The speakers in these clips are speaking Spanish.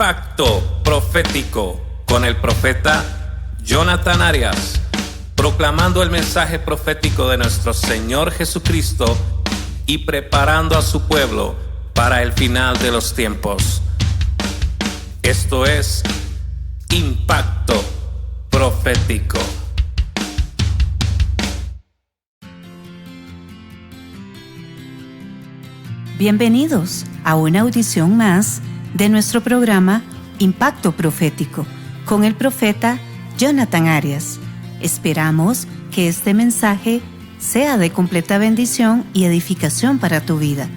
Impacto Profético con el profeta Jonathan Arias, proclamando el mensaje profético de nuestro Señor Jesucristo y preparando a su pueblo para el final de los tiempos. Esto es Impacto Profético. Bienvenidos a una audición más de nuestro programa Impacto Profético con el profeta Jonathan Arias. Esperamos que este mensaje sea de completa bendición y edificación para tu vida.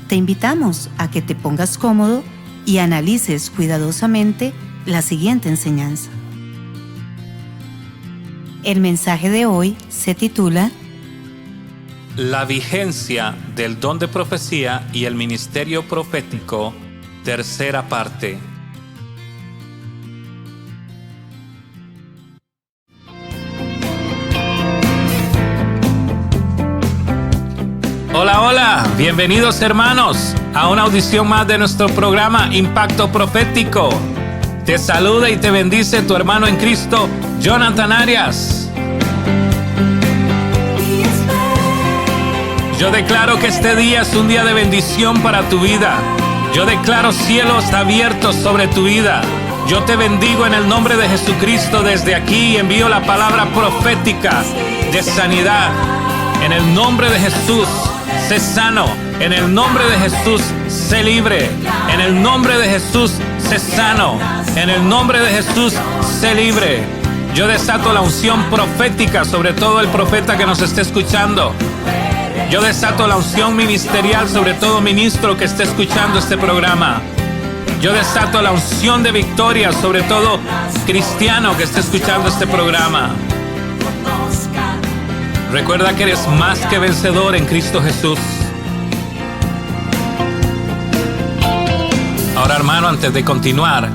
Te invitamos a que te pongas cómodo y analices cuidadosamente la siguiente enseñanza. El mensaje de hoy se titula La vigencia del don de profecía y el ministerio profético, tercera parte. Hola, hola, bienvenidos hermanos a una audición más de nuestro programa Impacto Profético. Te saluda y te bendice tu hermano en Cristo, Jonathan Arias. Yo declaro que este día es un día de bendición para tu vida. Yo declaro cielos abiertos sobre tu vida. Yo te bendigo en el nombre de Jesucristo desde aquí y envío la palabra profética de sanidad. En el nombre de Jesús, sé sano. En el nombre de Jesús, sé libre. En el nombre de Jesús, sé sano. En el nombre de Jesús, sé libre. Yo desato la unción profética sobre todo el profeta que nos esté escuchando. Yo desato la unción ministerial sobre todo ministro que esté escuchando este programa. Yo desato la unción de victoria sobre todo cristiano que esté escuchando este programa. Recuerda que eres más que vencedor en Cristo Jesús. Ahora, hermano, antes de continuar,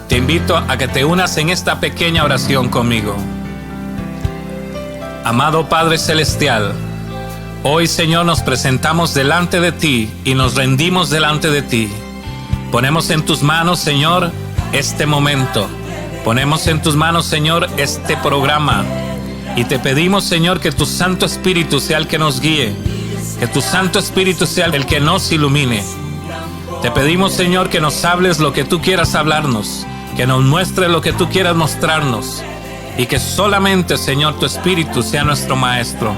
te invito a que te unas en esta pequeña oración conmigo. Amado Padre Celestial, hoy, Señor, nos presentamos delante de ti y nos rendimos delante de ti. Ponemos en tus manos, Señor, este momento. Ponemos en tus manos, Señor, este programa. Y te pedimos, Señor, que tu Santo Espíritu sea el que nos guíe. Que tu Santo Espíritu sea el que nos ilumine. Te pedimos, Señor, que nos hables lo que tú quieras hablarnos. Que nos muestres lo que tú quieras mostrarnos. Y que solamente, Señor, tu Espíritu sea nuestro Maestro.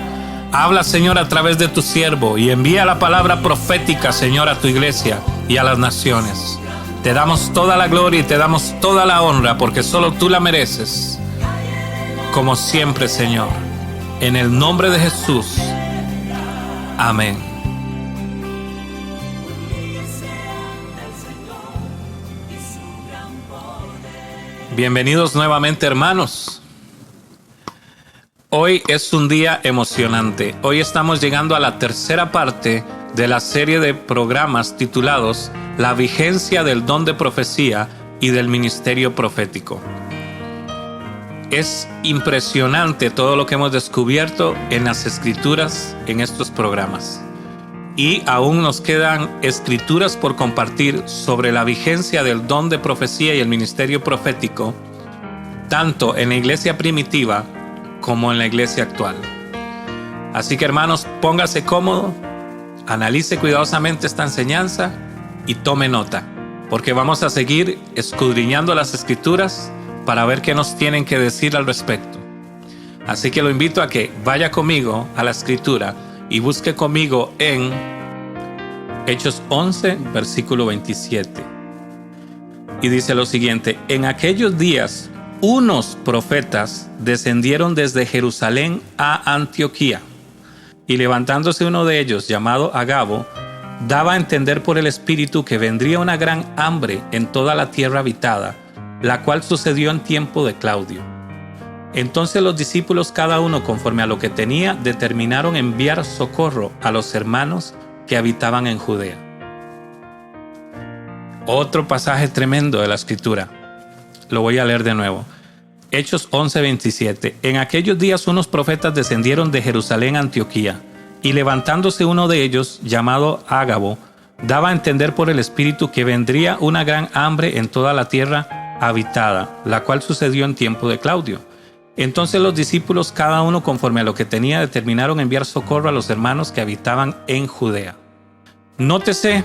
Habla, Señor, a través de tu siervo y envía la palabra profética, Señor, a tu iglesia y a las naciones. Te damos toda la gloria y te damos toda la honra porque solo tú la mereces. Como siempre, Señor, en el nombre de Jesús. Amén. Bienvenidos nuevamente, hermanos. Hoy es un día emocionante. Hoy estamos llegando a la tercera parte de la serie de programas titulados La vigencia del don de profecía y del ministerio profético. Es impresionante todo lo que hemos descubierto en las escrituras en estos programas. Y aún nos quedan escrituras por compartir sobre la vigencia del don de profecía y el ministerio profético, tanto en la iglesia primitiva como en la iglesia actual. Así que, hermanos, póngase cómodo, analice cuidadosamente esta enseñanza y tome nota, porque vamos a seguir escudriñando las escrituras para ver qué nos tienen que decir al respecto. Así que lo invito a que vaya conmigo a la escritura y busque conmigo en Hechos 11, versículo 27. Y dice lo siguiente: en aquellos días unos profetas descendieron desde Jerusalén a Antioquía, y levantándose uno de ellos, llamado Agabo, daba a entender por el Espíritu que vendría una gran hambre en toda la tierra habitada, la cual sucedió en tiempo de Claudio. Entonces los discípulos, cada uno conforme a lo que tenía, determinaron enviar socorro a los hermanos que habitaban en Judea. Otro pasaje tremendo de la Escritura. Lo voy a leer de nuevo. Hechos 11:27. En aquellos días unos profetas descendieron de Jerusalén a Antioquía, y levantándose uno de ellos, llamado Ágabo, daba a entender por el Espíritu que vendría una gran hambre en toda la tierra habitada, la cual sucedió en tiempo de Claudio. Entonces los discípulos, cada uno conforme a lo que tenía, determinaron enviar socorro a los hermanos que habitaban en Judea. Nótese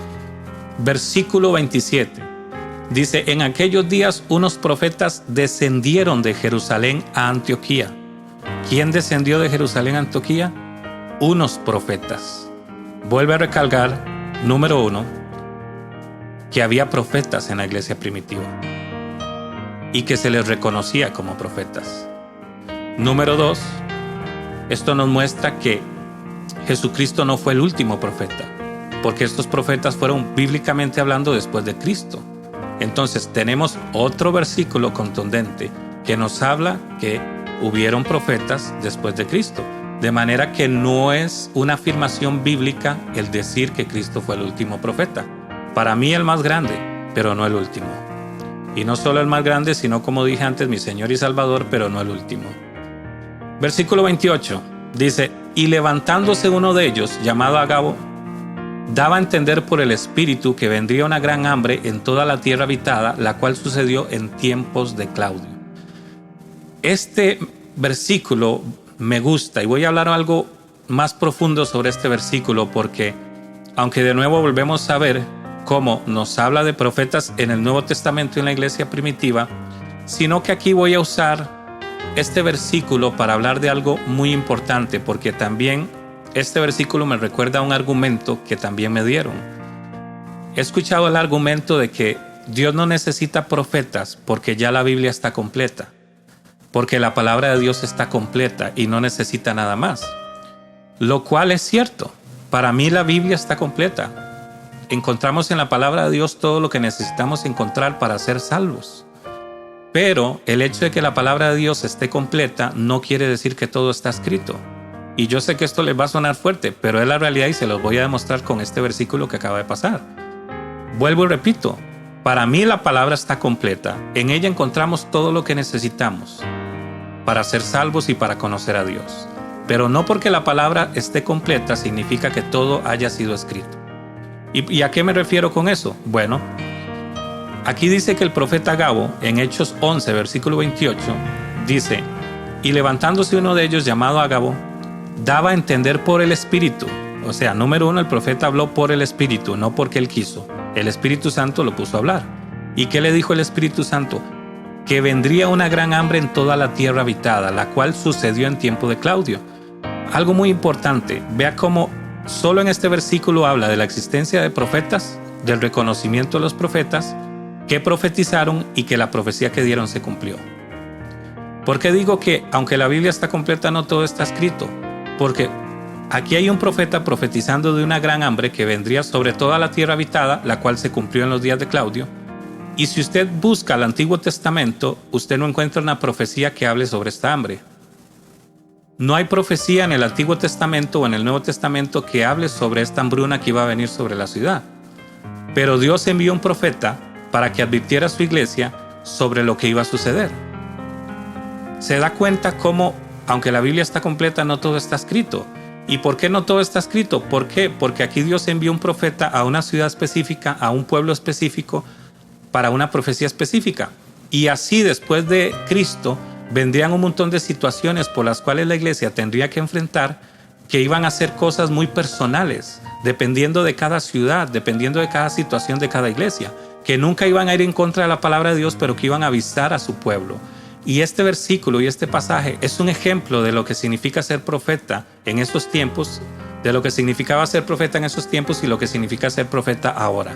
versículo 27. Dice, en aquellos días unos profetas descendieron de Jerusalén a Antioquía. ¿Quién descendió de Jerusalén a Antioquía? Unos profetas. Vuelve a recalcar, número 1, que había profetas en la iglesia primitiva y que se les reconocía como profetas. Número 2, esto nos muestra que Jesucristo no fue el último profeta, porque estos profetas fueron bíblicamente hablando después de Cristo. Entonces tenemos otro versículo contundente que nos habla que hubieron profetas después de Cristo. De manera que no es una afirmación bíblica el decir que Cristo fue el último profeta. Para mí el más grande, pero no el último. Y no solo el más grande, sino como dije antes, mi Señor y Salvador, pero no el último. Versículo 28 dice, y levantándose uno de ellos, llamado Agabo, daba a entender por el Espíritu que vendría una gran hambre en toda la tierra habitada, la cual sucedió en tiempos de Claudio. Este versículo me gusta y voy a hablar algo más profundo sobre este versículo porque, aunque de nuevo volvemos a ver cómo nos habla de profetas en el Nuevo Testamento y en la iglesia primitiva, sino que aquí voy a usar este versículo para hablar de algo muy importante, porque también este versículo me recuerda a un argumento que también me dieron. He escuchado el argumento de que Dios no necesita profetas porque ya la Biblia está completa, porque la palabra de Dios está completa y no necesita nada más. Lo cual es cierto. Para mí la Biblia está completa. Encontramos en la palabra de Dios todo lo que necesitamos encontrar para ser salvos. Pero el hecho de que la palabra de Dios esté completa no quiere decir que todo está escrito. Y yo sé que esto les va a sonar fuerte, pero es la realidad y se los voy a demostrar con este versículo que acaba de pasar. Vuelvo y repito, para mí la palabra está completa. En ella encontramos todo lo que necesitamos para ser salvos y para conocer a Dios. Pero no porque la palabra esté completa significa que todo haya sido escrito. ¿Y a qué me refiero con eso? Bueno, aquí dice que el profeta Agabo, en Hechos 11, versículo 28, dice, y levantándose uno de ellos llamado Agabo, daba a entender por el Espíritu. O sea, número 1, el profeta habló por el Espíritu, no porque él quiso. El Espíritu Santo lo puso a hablar. ¿Y qué le dijo el Espíritu Santo? Que vendría una gran hambre en toda la tierra habitada, la cual sucedió en tiempo de Claudio. Algo muy importante, vea cómo solo en este versículo habla de la existencia de profetas, del reconocimiento de los profetas, que profetizaron y que la profecía que dieron se cumplió. ¿Por qué digo que aunque la Biblia está completa no todo está escrito? Porque aquí hay un profeta profetizando de una gran hambre que vendría sobre toda la tierra habitada, la cual se cumplió en los días de Claudio. Y si usted busca el Antiguo Testamento, usted no encuentra una profecía que hable sobre esta hambre. No hay profecía en el Antiguo Testamento o en el Nuevo Testamento que hable sobre esta hambruna que iba a venir sobre la ciudad. Pero Dios envió un profeta para que advirtiera a su iglesia sobre lo que iba a suceder. Se da cuenta cómo, aunque la Biblia está completa, no todo está escrito. ¿Y por qué no todo está escrito? ¿Por qué? Porque aquí Dios envió un profeta a una ciudad específica, a un pueblo específico, para una profecía específica. Y así después de Cristo vendrían un montón de situaciones por las cuales la iglesia tendría que enfrentar, que iban a ser cosas muy personales, dependiendo de cada ciudad, dependiendo de cada situación de cada iglesia, que nunca iban a ir en contra de la palabra de Dios, pero que iban a avisar a su pueblo. Y este versículo y este pasaje es un ejemplo de lo que significa ser profeta en esos tiempos, de lo que significaba ser profeta en esos tiempos y lo que significa ser profeta ahora.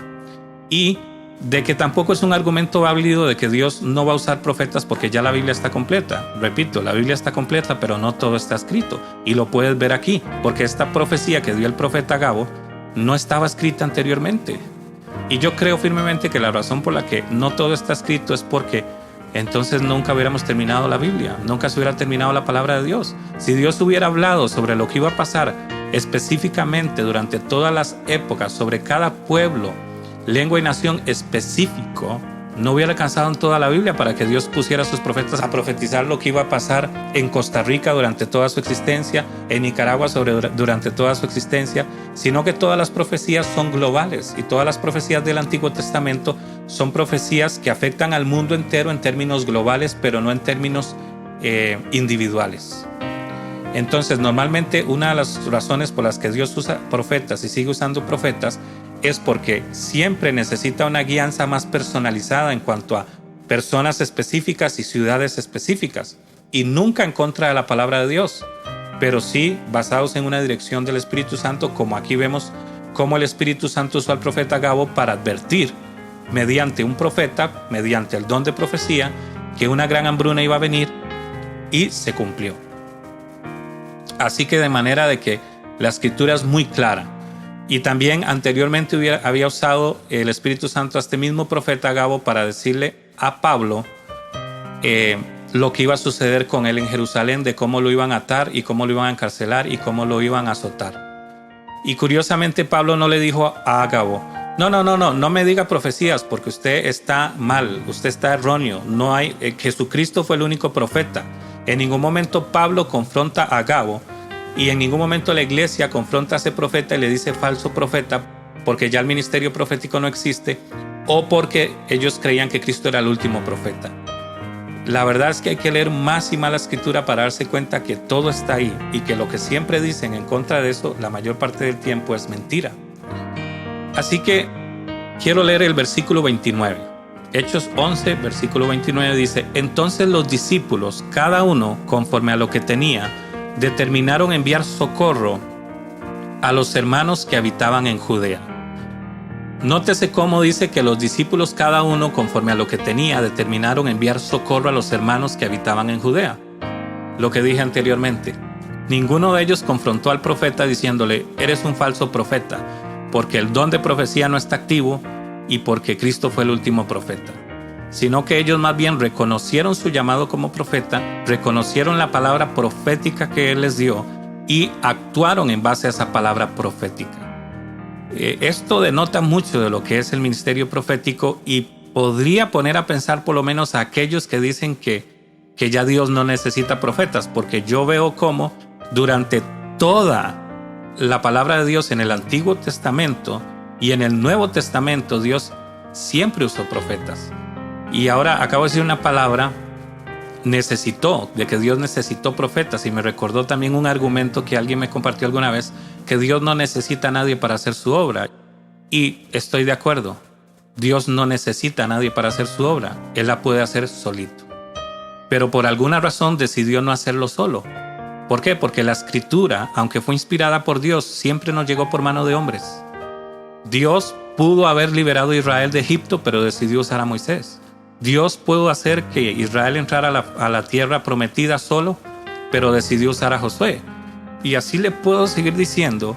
Y de que tampoco es un argumento válido de que Dios no va a usar profetas porque ya la Biblia está completa. Repito, la Biblia está completa, pero no todo está escrito. Y lo puedes ver aquí, porque esta profecía que dio el profeta Agabo no estaba escrita anteriormente. Y yo creo firmemente que la razón por la que no todo está escrito es porque entonces nunca hubiéramos terminado la Biblia, nunca se hubiera terminado la palabra de Dios. Si Dios hubiera hablado sobre lo que iba a pasar específicamente durante todas las épocas, sobre cada pueblo, lengua y nación específico, No hubiera alcanzado en toda la Biblia para que Dios pusiera a sus profetas a profetizar lo que iba a pasar en Costa Rica durante toda su existencia, en Nicaragua durante toda su existencia, sino que todas las profecías son globales y todas las profecías del Antiguo Testamento son profecías que afectan al mundo entero en términos globales, pero no en términos individuales. Entonces, normalmente una de las razones por las que Dios usa profetas y sigue usando profetas es porque siempre necesita una guianza más personalizada en cuanto a personas específicas y ciudades específicas, y nunca en contra de la palabra de Dios, pero sí basados en una dirección del Espíritu Santo, como aquí vemos cómo el Espíritu Santo usó al profeta Agabo para advertir mediante un profeta, mediante el don de profecía, que una gran hambruna iba a venir, y se cumplió. Así que de manera de que la Escritura es muy clara. Y también anteriormente había usado el Espíritu Santo a este mismo profeta Agabo para decirle a Pablo lo que iba a suceder con él en Jerusalén, de cómo lo iban a atar y cómo lo iban a encarcelar y cómo lo iban a azotar. Y curiosamente Pablo no le dijo a Agabo: no me diga profecías porque usted está mal, usted está erróneo, Jesucristo fue el único profeta. En ningún momento Pablo confronta a Agabo, y en ningún momento la iglesia confronta a ese profeta y le dice falso profeta, porque ya el ministerio profético no existe, o porque ellos creían que Cristo era el último profeta. La verdad es que hay que leer más y más la Escritura para darse cuenta que todo está ahí, y que lo que siempre dicen en contra de eso, la mayor parte del tiempo es mentira. Así que quiero leer el versículo 29. Hechos 11, versículo 29 dice: entonces los discípulos, cada uno conforme a lo que tenía, determinaron enviar socorro a los hermanos que habitaban en Judea. Nótese cómo dice que los discípulos, cada uno conforme a lo que tenía, determinaron enviar socorro a los hermanos que habitaban en Judea. Lo que dije anteriormente, ninguno de ellos confrontó al profeta diciéndole: eres un falso profeta, porque el don de profecía no está activo y porque Cristo fue el último profeta. Sino que ellos más bien reconocieron su llamado como profeta, reconocieron la palabra profética que Él les dio y actuaron en base a esa palabra profética. Esto denota mucho de lo que es el ministerio profético y podría poner a pensar por lo menos a aquellos que dicen que ya Dios no necesita profetas, porque yo veo cómo durante toda la palabra de Dios en el Antiguo Testamento y en el Nuevo Testamento Dios siempre usó profetas. Y ahora acabo de decir una palabra, de que Dios necesitó profetas, y me recordó también un argumento que alguien me compartió alguna vez, que Dios no necesita a nadie para hacer su obra. Y estoy de acuerdo, Dios no necesita a nadie para hacer su obra, Él la puede hacer solito. Pero por alguna razón decidió no hacerlo solo. ¿Por qué? Porque la Escritura, aunque fue inspirada por Dios, siempre nos llegó por mano de hombres. Dios pudo haber liberado a Israel de Egipto, pero decidió usar a Moisés. Dios pudo hacer que Israel entrara a la tierra prometida solo, pero decidió usar a Josué. Y así le puedo seguir diciendo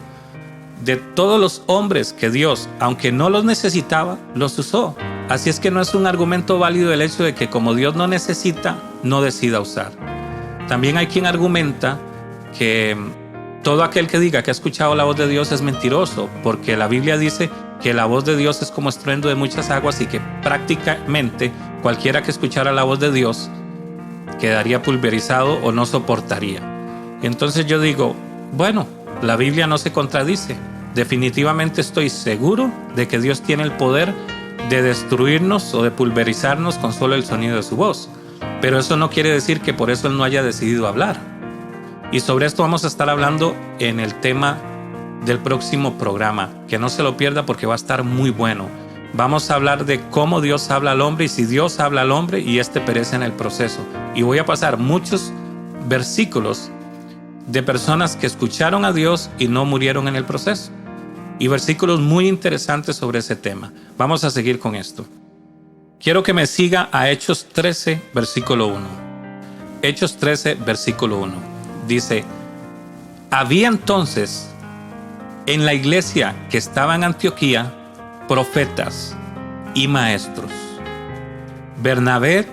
de todos los hombres que Dios, aunque no los necesitaba, los usó. Así es que no es un argumento válido el hecho de que como Dios no necesita, no decida usar. También hay quien argumenta que todo aquel que diga que ha escuchado la voz de Dios es mentiroso, porque la Biblia dice que la voz de Dios es como estruendo de muchas aguas y que prácticamente cualquiera que escuchara la voz de Dios quedaría pulverizado o no soportaría. Entonces yo digo, bueno, la Biblia no se contradice. Definitivamente estoy seguro de que Dios tiene el poder de destruirnos o de pulverizarnos con solo el sonido de su voz. Pero eso no quiere decir que por eso Él no haya decidido hablar. Y sobre esto vamos a estar hablando en el tema del próximo programa, que no se lo pierda porque va a estar muy bueno. Vamos a hablar de cómo Dios habla al hombre y si Dios habla al hombre y éste perece en el proceso. Y voy a pasar muchos versículos de personas que escucharon a Dios y no murieron en el proceso. Y versículos muy interesantes sobre ese tema. Vamos a seguir con esto. Quiero que me siga a Hechos 13, versículo 1. Hechos 13, versículo 1. Dice: había entonces en la iglesia que estaba en Antioquía profetas y maestros: Bernabé,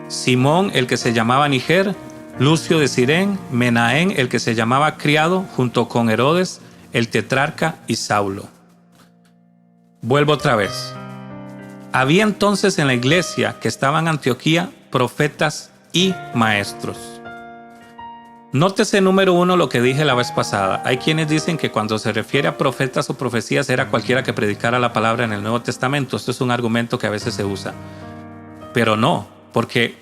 Simón el que se llamaba Niger, Lucio de Cirene, Menahem el que se llamaba Criado, junto con Herodes el tetrarca y Saulo. Vuelvo otra vez. Había entonces en la iglesia que estaba en Antioquía profetas y maestros. Nótese, número 1, lo que dije la vez pasada. Hay quienes dicen que cuando se refiere a profetas o profecías era cualquiera que predicara la palabra en el Nuevo Testamento. Esto es un argumento que a veces se usa. Pero no, porque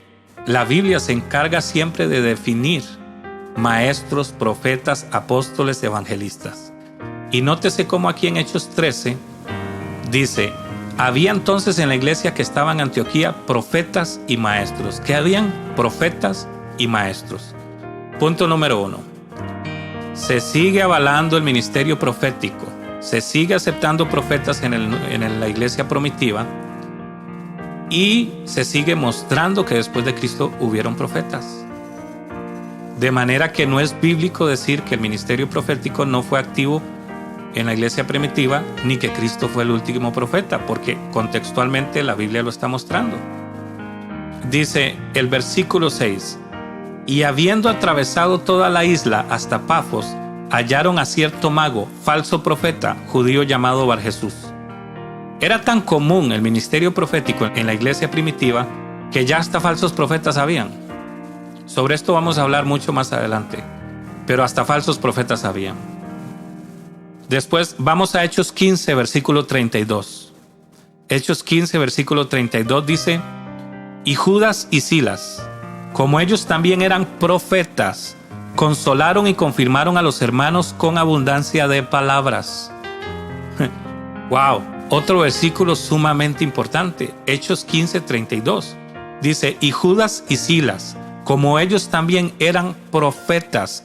la Biblia se encarga siempre de definir maestros, profetas, apóstoles, evangelistas. Y nótese cómo aquí en Hechos 13 dice: había entonces en la iglesia que estaba en Antioquía profetas y maestros. ¿Qué habían? Profetas y maestros. Punto número 1. Se sigue avalando el ministerio profético. Se sigue aceptando profetas en la iglesia primitiva. Y se sigue mostrando que después de Cristo hubieron profetas. De manera que no es bíblico decir que el ministerio profético no fue activo en la iglesia primitiva, ni que Cristo fue el último profeta, porque contextualmente la Biblia lo está mostrando. Dice el versículo 6: y habiendo atravesado toda la isla hasta Pafos, hallaron a cierto mago, falso profeta, judío llamado Barjesús. Era tan común el ministerio profético en la iglesia primitiva que ya hasta falsos profetas habían. Sobre esto vamos a hablar mucho más adelante, pero hasta falsos profetas habían. Después vamos a Hechos 15, versículo 32. Hechos 15, versículo 32 dice: y Judas y Silas, como ellos también eran profetas, consolaron y confirmaron a los hermanos con abundancia de palabras. ¡Wow! Otro versículo sumamente importante. Hechos 15, 32. Dice: y Judas y Silas, como ellos también eran profetas.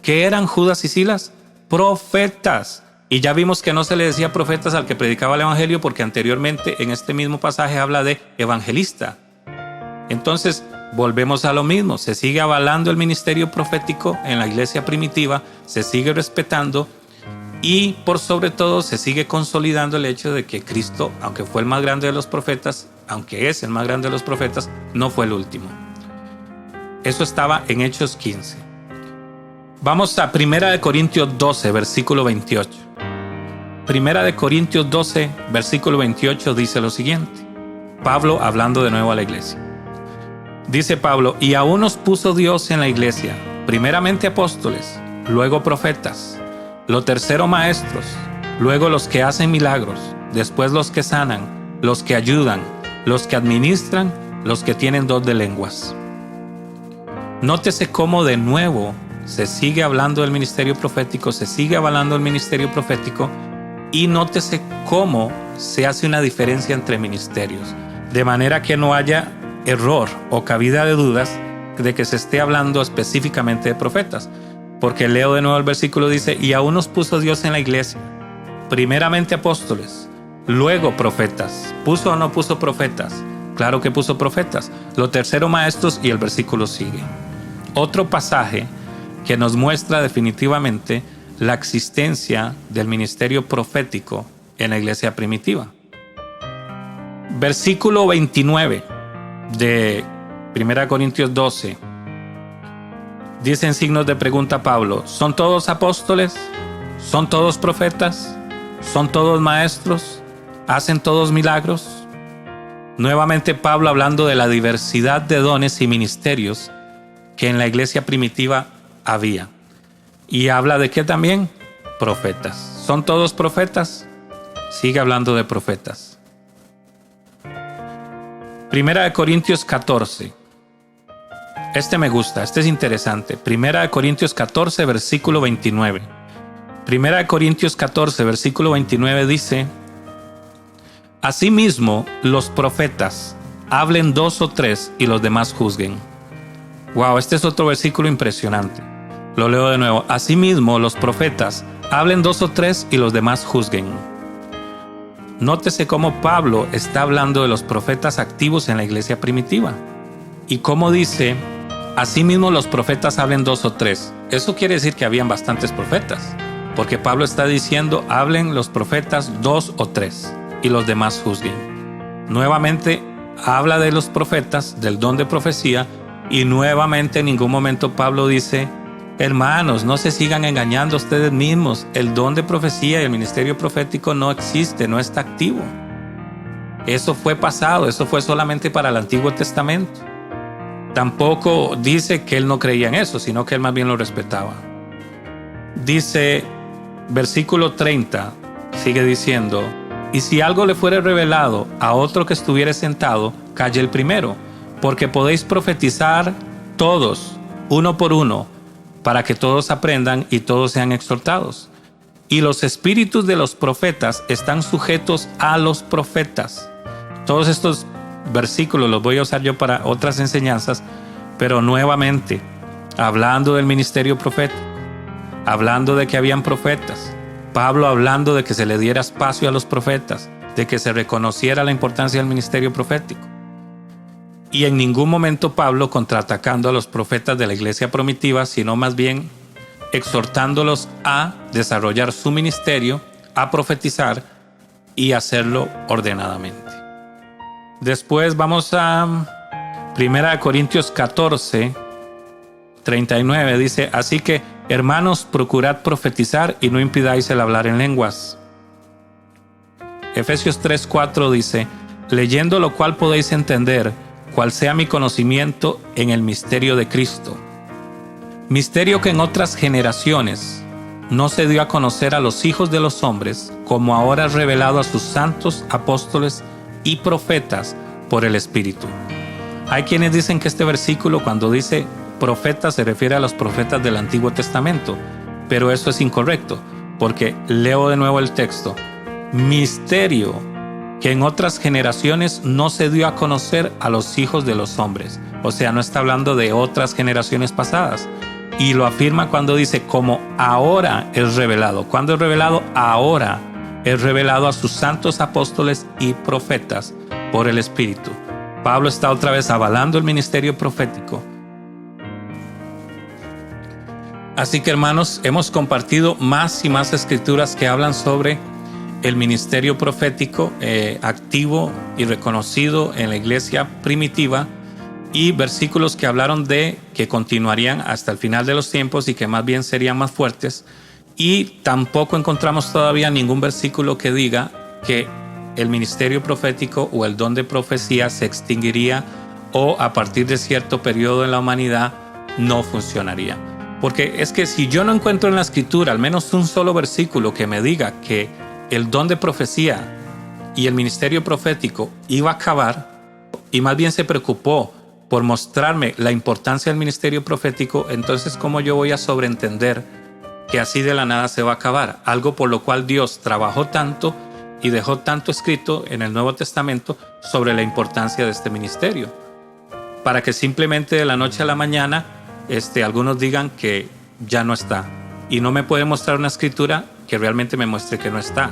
¿Qué eran Judas y Silas? Profetas. Y ya vimos que no se le decía profetas al que predicaba el evangelio, porque anteriormente en este mismo pasaje habla de evangelista. Entonces volvemos a lo mismo. Se sigue avalando el ministerio profético en la iglesia primitiva, se sigue respetando y por sobre todo se sigue consolidando el hecho de que Cristo, aunque fue el más grande de los profetas, aunque es el más grande de los profetas, no fue el último. Eso estaba en Hechos 15. Vamos a 1 Corintios 12, versículo 28. 1 Corintios 12, versículo 28 dice lo siguiente. Pablo hablando de nuevo a la iglesia. Dice Pablo: y aún nos puso Dios en la iglesia, primeramente apóstoles, luego profetas, lo tercero maestros, luego los que hacen milagros, después los que sanan, los que ayudan, los que administran, los que tienen don de lenguas. Nótese cómo de nuevo se sigue hablando del ministerio profético, se sigue avalando el ministerio profético, y nótese cómo se hace una diferencia entre ministerios, de manera que no haya error o cabida de dudas de que se esté hablando específicamente de profetas. Porque leo de nuevo el versículo, dice: y aún nos puso Dios en la iglesia, primeramente apóstoles, luego profetas. ¿Puso o no puso profetas? Claro que puso profetas. Lo tercero maestros, y el versículo sigue. Otro pasaje que nos muestra definitivamente la existencia del ministerio profético en la iglesia primitiva. Versículo 29 de 1 Corintios 12. Dice en signos de pregunta Pablo: ¿son todos apóstoles? ¿Son todos profetas? ¿Son todos maestros? ¿Hacen todos milagros? Nuevamente Pablo hablando de la diversidad de dones y ministerios que en la iglesia primitiva había. Y habla de qué también? Profetas. ¿Son todos profetas? Sigue hablando de profetas. 1 Corintios 14. Este me gusta, este es interesante. 1 Corintios 14, versículo 29. 1 Corintios 14, versículo 29 dice: asimismo, los profetas hablen 2 o 3 y los demás juzguen. Wow, este es otro versículo impresionante. Lo leo de nuevo. Asimismo, los profetas hablen 2 o 3 y los demás juzguen. Nótese cómo Pablo está hablando de los profetas activos en la iglesia primitiva. Y cómo dice: asimismo los profetas hablen 2 o 3. Eso quiere decir que habían bastantes profetas, porque Pablo está diciendo: hablen los profetas 2 o 3 y los demás juzguen. Nuevamente habla de los profetas, del don de profecía, y nuevamente en ningún momento Pablo dice: hermanos, no se sigan engañando ustedes mismos. El don de profecía y el ministerio profético no existe, no está activo. Eso fue pasado, eso fue solamente para el Antiguo Testamento. Tampoco dice que él no creía en eso, sino que él más bien lo respetaba. Dice, versículo 30, sigue diciendo: y si algo le fuere revelado a otro que estuviere sentado, calle el primero, porque podéis profetizar todos, uno por uno, para que todos aprendan y todos sean exhortados. Y los espíritus de los profetas están sujetos a los profetas. Todos estos versículos los voy a usar yo para otras enseñanzas, pero nuevamente, hablando del ministerio profético, hablando de que habían profetas, Pablo hablando de que se le diera espacio a los profetas, de que se reconociera la importancia del ministerio profético. Y en ningún momento Pablo contraatacando a los profetas de la iglesia primitiva, sino más bien exhortándolos a desarrollar su ministerio, a profetizar y hacerlo ordenadamente. Después vamos a 1 Corintios 14, 39, dice: así que, hermanos, procurad profetizar y no impidáis el hablar en lenguas. Efesios 3, 4 dice: leyendo lo cual podéis entender cuál sea mi conocimiento en el misterio de Cristo. Misterio que en otras generaciones no se dio a conocer a los hijos de los hombres, como ahora es revelado a sus santos apóstoles y profetas por el Espíritu. Hay quienes dicen que este versículo, cuando dice profeta, se refiere a los profetas del Antiguo Testamento, pero eso es incorrecto, porque leo de nuevo el texto: misterio que en otras generaciones no se dio a conocer a los hijos de los hombres. O sea, no está hablando de otras generaciones pasadas. Y lo afirma cuando dice como ahora es revelado. ¿Cuándo es revelado? Ahora es revelado a sus santos apóstoles y profetas por el Espíritu. Pablo está otra vez avalando el ministerio profético. Así que, hermanos, hemos compartido más y más escrituras que hablan sobre el ministerio profético activo y reconocido en la iglesia primitiva, y versículos que hablaron de que continuarían hasta el final de los tiempos y que más bien serían más fuertes. Y tampoco encontramos todavía ningún versículo que diga que el ministerio profético o el don de profecía se extinguiría o a partir de cierto periodo en la humanidad no funcionaría. Porque es que si yo no encuentro en la escritura al menos un solo versículo que me diga que el don de profecía y el ministerio profético iba a acabar, y más bien se preocupó por mostrarme la importancia del ministerio profético, entonces ¿cómo yo voy a sobreentender que así de la nada se va a acabar? Algo por lo cual Dios trabajó tanto y dejó tanto escrito en el Nuevo Testamento sobre la importancia de este ministerio, para que simplemente de la noche a la mañana algunos digan que ya no está. Y no me puede mostrar una escritura que realmente me muestre que no está.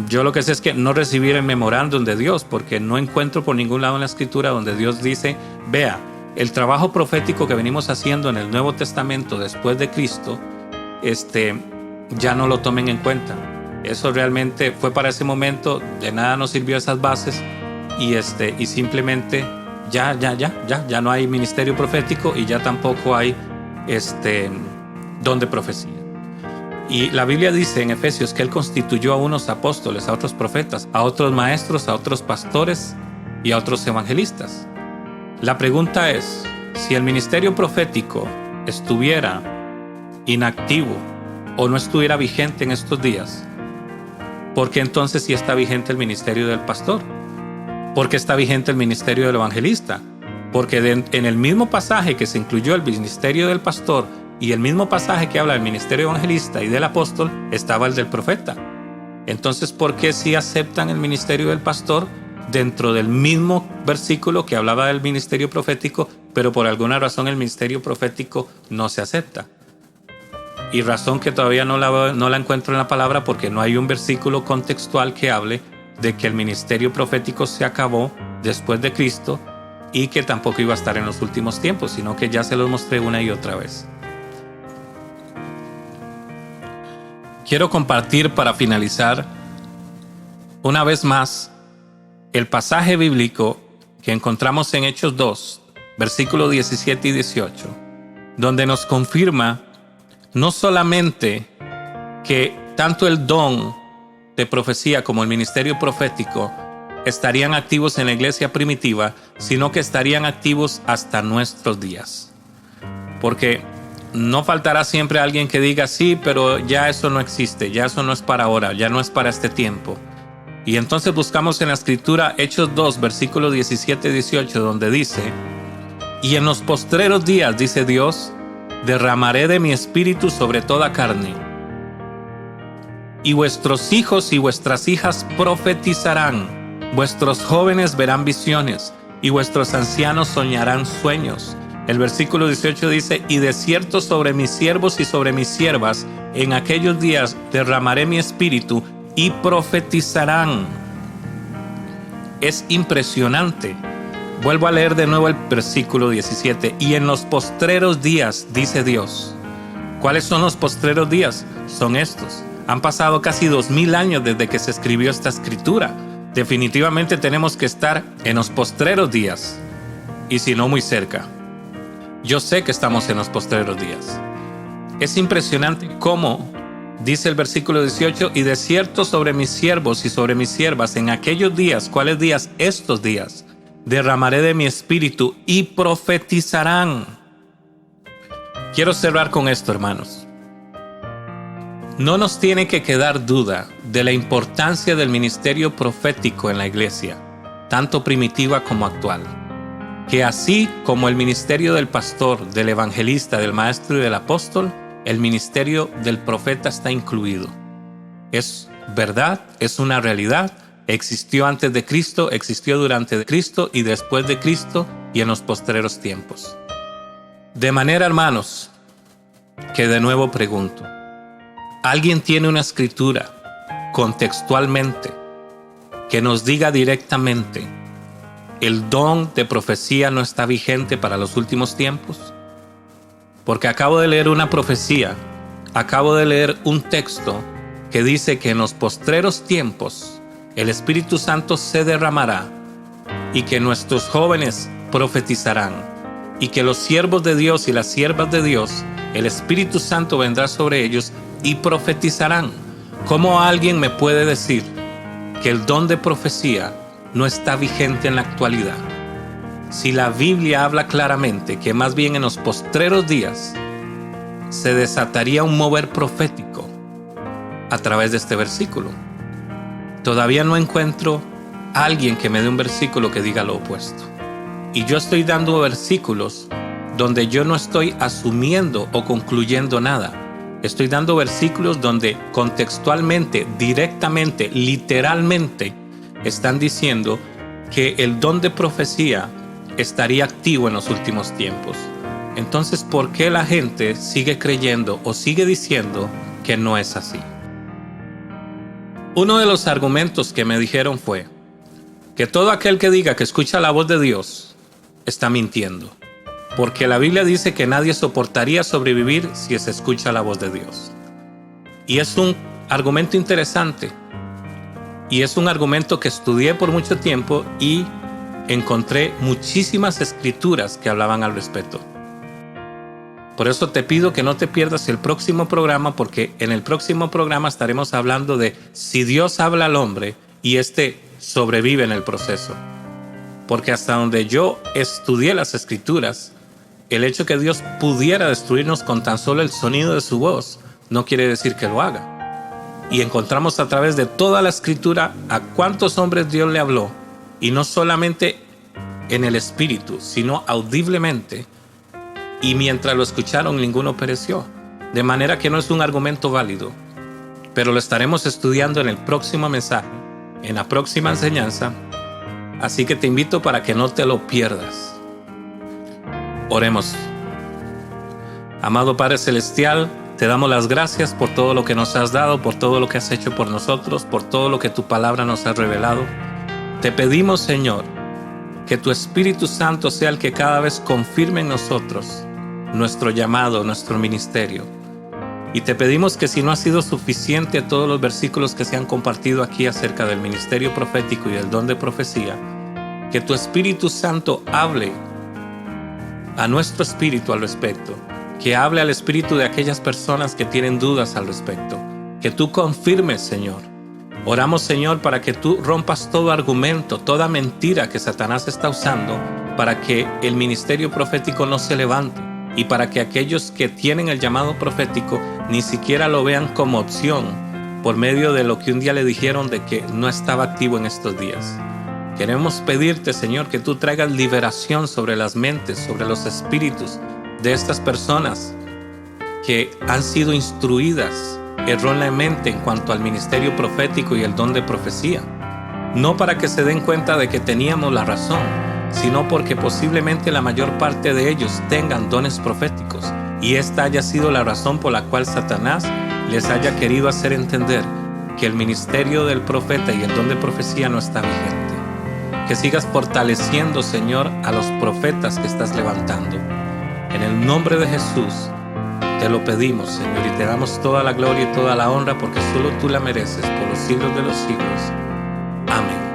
Yo lo que sé es que no recibir el memorándum de Dios, porque no encuentro por ningún lado en la escritura donde Dios dice: vea, el trabajo profético que venimos haciendo en el Nuevo Testamento después de Cristo, ya no lo tomen en cuenta. Eso realmente fue para ese momento, de nada nos sirvió esas bases, y simplemente ya no hay ministerio profético y ya tampoco hay don de profecía. Y la Biblia dice en Efesios que Él constituyó a unos apóstoles, a otros profetas, a otros maestros, a otros pastores y a otros evangelistas. La pregunta es, si el ministerio profético estuviera inactivo o no estuviera vigente en estos días, ¿por qué entonces sí está vigente el ministerio del pastor? ¿Por qué está vigente el ministerio del evangelista? Porque en el mismo pasaje que se incluyó el ministerio del pastor y el mismo pasaje que habla del ministerio evangelista y del apóstol, estaba el del profeta. Entonces, ¿por qué sí aceptan el ministerio del pastor dentro del mismo versículo que hablaba del ministerio profético, pero por alguna razón el ministerio profético no se acepta? Y razón que todavía no la encuentro en la palabra, porque no hay un versículo contextual que hable de que el ministerio profético se acabó después de Cristo y que tampoco iba a estar en los últimos tiempos, sino que ya se los mostré una y otra vez. Quiero compartir para finalizar una vez más el pasaje bíblico que encontramos en Hechos 2, versículos 17 y 18, donde nos confirma no solamente que tanto el don de profecía como el ministerio profético estarían activos en la iglesia primitiva, sino que estarían activos hasta nuestros días. Porque no faltará siempre alguien que diga, sí, pero ya eso no existe, ya eso no es para ahora, ya no es para este tiempo. Y entonces buscamos en la Escritura Hechos 2, versículos 17 y 18, donde dice: y en los postreros días, dice Dios, derramaré de mi espíritu sobre toda carne. Y vuestros hijos y vuestras hijas profetizarán, vuestros jóvenes verán visiones, y vuestros ancianos soñarán sueños. El versículo 18 dice: y de cierto sobre mis siervos y sobre mis siervas, en aquellos días derramaré mi espíritu, y profetizarán. Es impresionante. Vuelvo a leer de nuevo el versículo 17. Y en los postreros días, dice Dios. ¿Cuáles son los postreros días? Son estos. Han pasado casi 2000 años desde que se escribió esta escritura. Definitivamente tenemos que estar en los postreros días. Y si no, muy cerca. Yo sé que estamos en los postreros días. Es impresionante cómo dice el versículo 18: y de cierto sobre mis siervos y sobre mis siervas, en aquellos días. ¿Cuáles días? Estos días. Derramaré de mi espíritu y profetizarán. Quiero cerrar con esto, hermanos. No nos tiene que quedar duda de la importancia del ministerio profético en la iglesia, tanto primitiva como actual. Que así como el ministerio del pastor, del evangelista, del maestro y del apóstol, el ministerio del profeta está incluido. Es verdad, es una realidad. Existió antes de Cristo, existió durante Cristo y después de Cristo y en los postreros tiempos. De manera, hermanos, que de nuevo pregunto: ¿alguien tiene una escritura contextualmente que nos diga directamente el don de profecía no está vigente para los últimos tiempos? Porque acabo de leer una profecía, acabo de leer un texto que dice que en los postreros tiempos el Espíritu Santo se derramará y que nuestros jóvenes profetizarán y que los siervos de Dios y las siervas de Dios, el Espíritu Santo vendrá sobre ellos y profetizarán. ¿Cómo alguien me puede decir que el don de profecía no está vigente en la actualidad? Si la Biblia habla claramente que más bien en los postreros días se desataría un mover profético a través de este versículo. Todavía no encuentro a alguien que me dé un versículo que diga lo opuesto. Y yo estoy dando versículos donde yo no estoy asumiendo o concluyendo nada. Estoy dando versículos donde contextualmente, directamente, literalmente están diciendo que el don de profecía estaría activo en los últimos tiempos. Entonces, ¿por qué la gente sigue creyendo o sigue diciendo que no es así? Uno de los argumentos que me dijeron fue que todo aquel que diga que escucha la voz de Dios está mintiendo, porque la Biblia dice que nadie soportaría sobrevivir si se escucha la voz de Dios. Y es un argumento interesante, y es un argumento que estudié por mucho tiempo y encontré muchísimas escrituras que hablaban al respecto. Por eso te pido que no te pierdas el próximo programa, porque en el próximo programa estaremos hablando de si Dios habla al hombre y éste sobrevive en el proceso. Porque hasta donde yo estudié las escrituras, el hecho que Dios pudiera destruirnos con tan solo el sonido de su voz no quiere decir que lo haga. Y encontramos a través de toda la escritura a cuántos hombres Dios le habló, y no solamente en el espíritu, sino audiblemente. Y mientras lo escucharon, ninguno pereció. De manera que no es un argumento válido. Pero lo estaremos estudiando en el próximo mensaje, en la próxima enseñanza. Así que te invito para que no te lo pierdas. Oremos. Amado Padre Celestial, te damos las gracias por todo lo que nos has dado, por todo lo que has hecho por nosotros, por todo lo que tu palabra nos ha revelado. Te pedimos, Señor, que tu Espíritu Santo sea el que cada vez confirme en nosotros nuestro llamado, nuestro ministerio. Y te pedimos que si no ha sido suficiente todos los versículos que se han compartido aquí acerca del ministerio profético y del don de profecía, que tu Espíritu Santo hable a nuestro espíritu al respecto, que hable al espíritu de aquellas personas que tienen dudas al respecto, que tú confirmes, Señor, Oramos, Señor, para que tú rompas todo argumento, toda mentira que Satanás está usando para que el ministerio profético no se levante y para que aquellos que tienen el llamado profético ni siquiera lo vean como opción por medio de lo que un día le dijeron de que no estaba activo en estos días. Queremos pedirte, Señor, que tú traigas liberación sobre las mentes, sobre los espíritus de estas personas que han sido instruidas erróneamente en cuanto al ministerio profético y el don de profecía. No para que se den cuenta de que teníamos la razón, sino porque posiblemente la mayor parte de ellos tengan dones proféticos y esta haya sido la razón por la cual Satanás les haya querido hacer entender que el ministerio del profeta y el don de profecía no está vigente. Que sigas fortaleciendo, Señor, a los profetas que estás levantando. En el nombre de Jesús te lo pedimos, Señor, y te damos toda la gloria y toda la honra porque solo tú la mereces por los siglos de los siglos. Amén.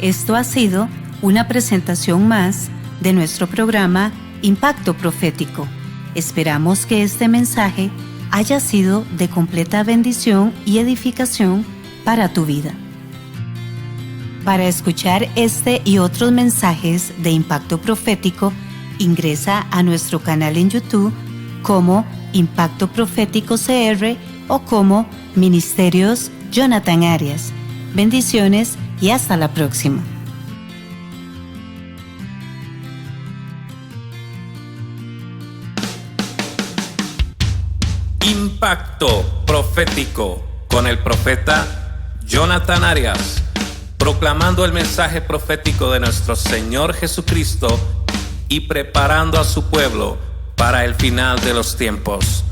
Esto ha sido una presentación más de nuestro programa Impacto Profético. Esperamos que este mensaje haya sido de completa bendición y edificación para tu vida. Para escuchar este y otros mensajes de Impacto Profético, ingresa a nuestro canal en YouTube como Impacto Profético CR o como Ministerios Jonathan Arias. Bendiciones y hasta la próxima. Impacto Profético con el profeta Jonathan Arias, proclamando el mensaje profético de nuestro Señor Jesucristo y preparando a su pueblo para el final de los tiempos.